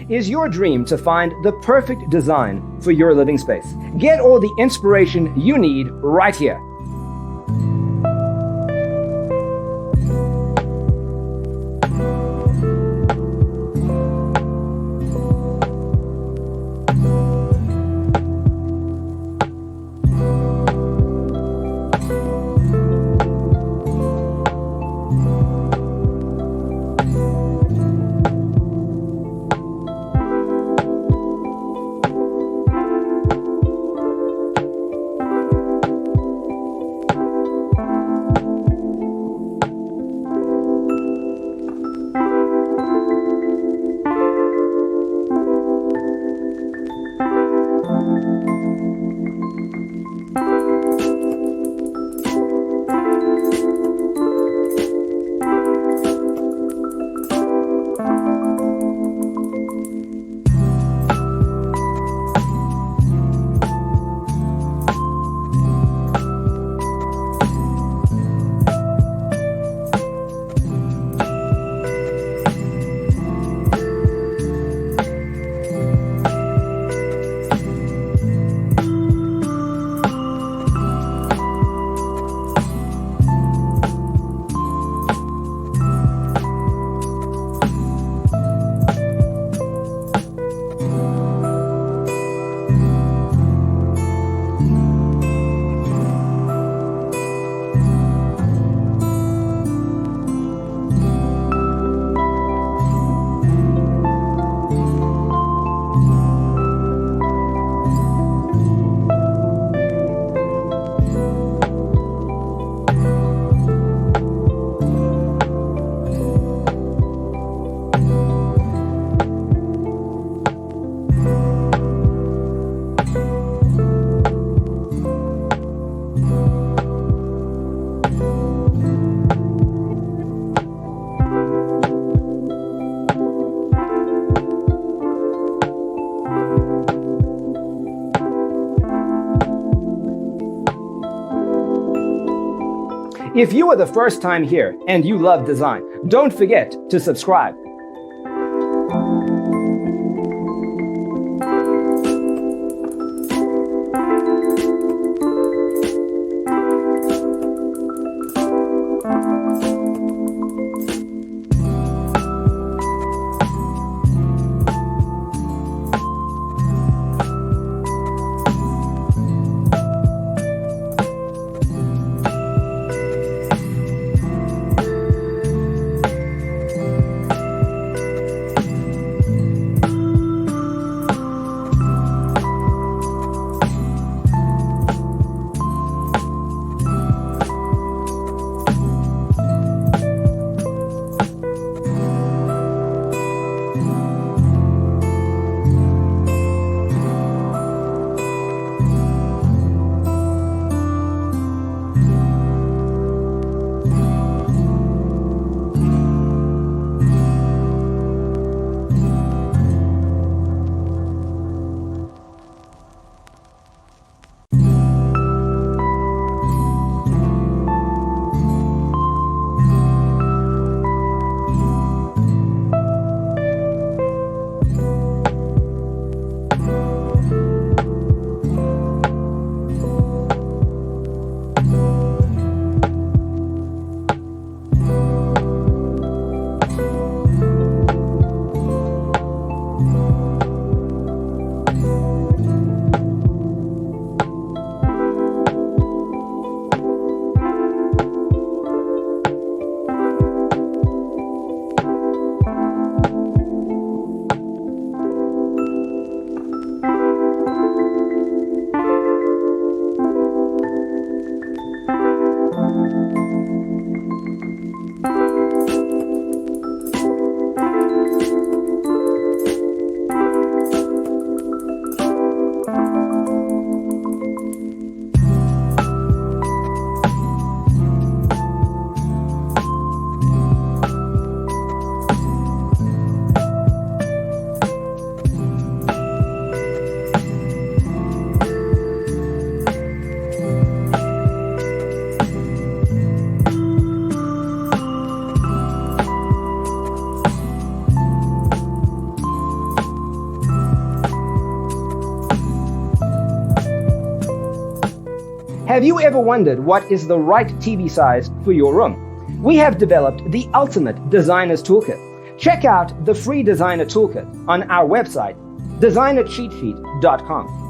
Is your dream to find the perfect design for your living space? Get all the inspiration you need right here. If you are the first time here and you love design, don't forget to subscribe. Have you ever wondered what is the right TV size for your room? We have developed the ultimate designer's toolkit. Check out the free designer toolkit on our website, designercheatsheet.com.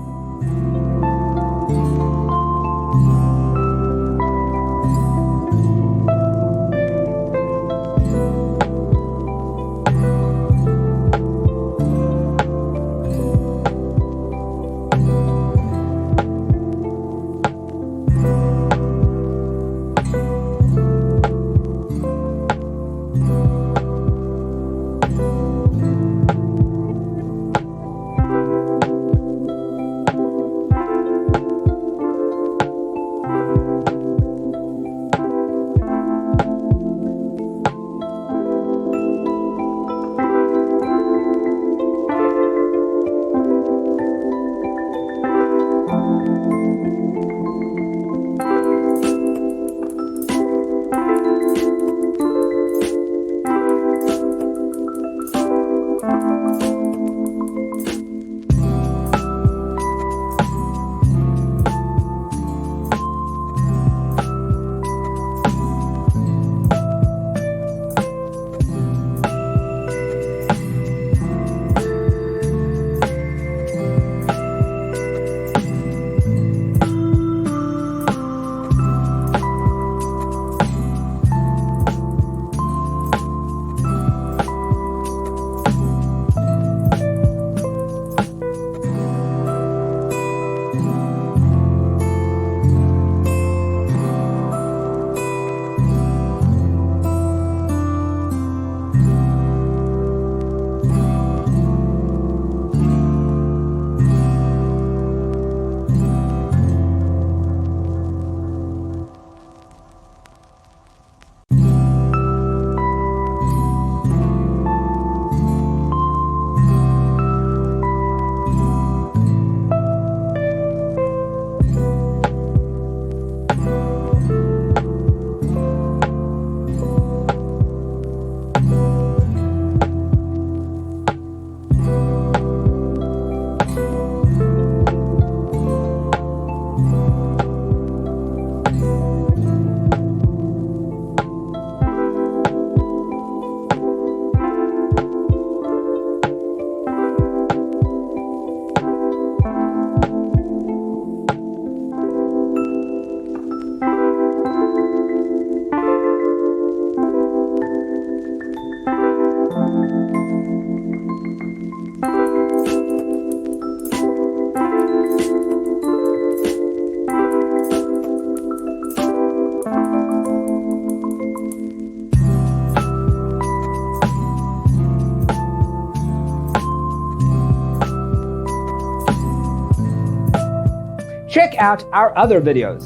Check out our other videos.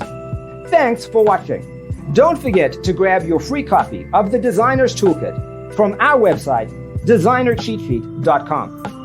Thanks for watching. Don't forget to grab your free copy of the Designer's Toolkit from our website, designercheatsheet.com.